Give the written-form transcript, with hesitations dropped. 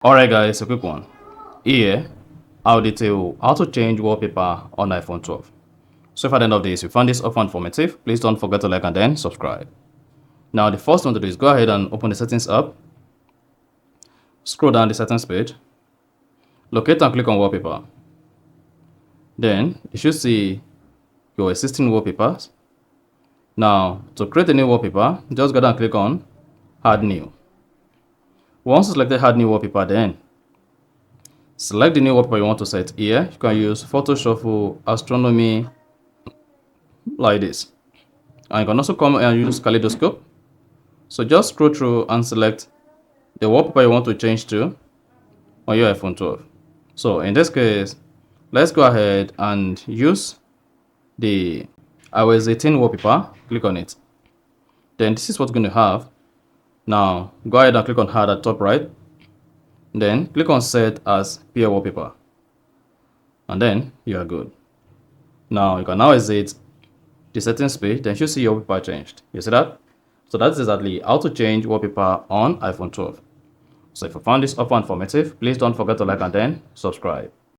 Alright guys, a quick one. Here, I'll detail how to change wallpaper on iPhone 12. So if at the end of this you found this offer informative, please don't forget to like and then subscribe. Now the first one to do is go ahead and open the settings app. Scroll down the settings page. Locate and click on wallpaper. Then you should see your existing wallpapers. Now to create a new wallpaper, just go down and click on add new. Once you select add new wallpaper, then select the new wallpaper you want to set here. You can use photo shuffle, astronomy, like this. And you can also come and use kaleidoscope. So just scroll through and select the wallpaper you want to change to on your iPhone 12. So in this case, let's go ahead and use the iOS 18 wallpaper. Click on it. Then this is what we're going to have. Now go ahead and click on add at top right. Then click on set as peer wallpaper. And then you are good. Now you can now exit the settings page, then you see your wallpaper changed. You see that? So that's exactly how to change wallpaper on iPhone 12. So if you found this offer informative, please don't forget to like and then subscribe.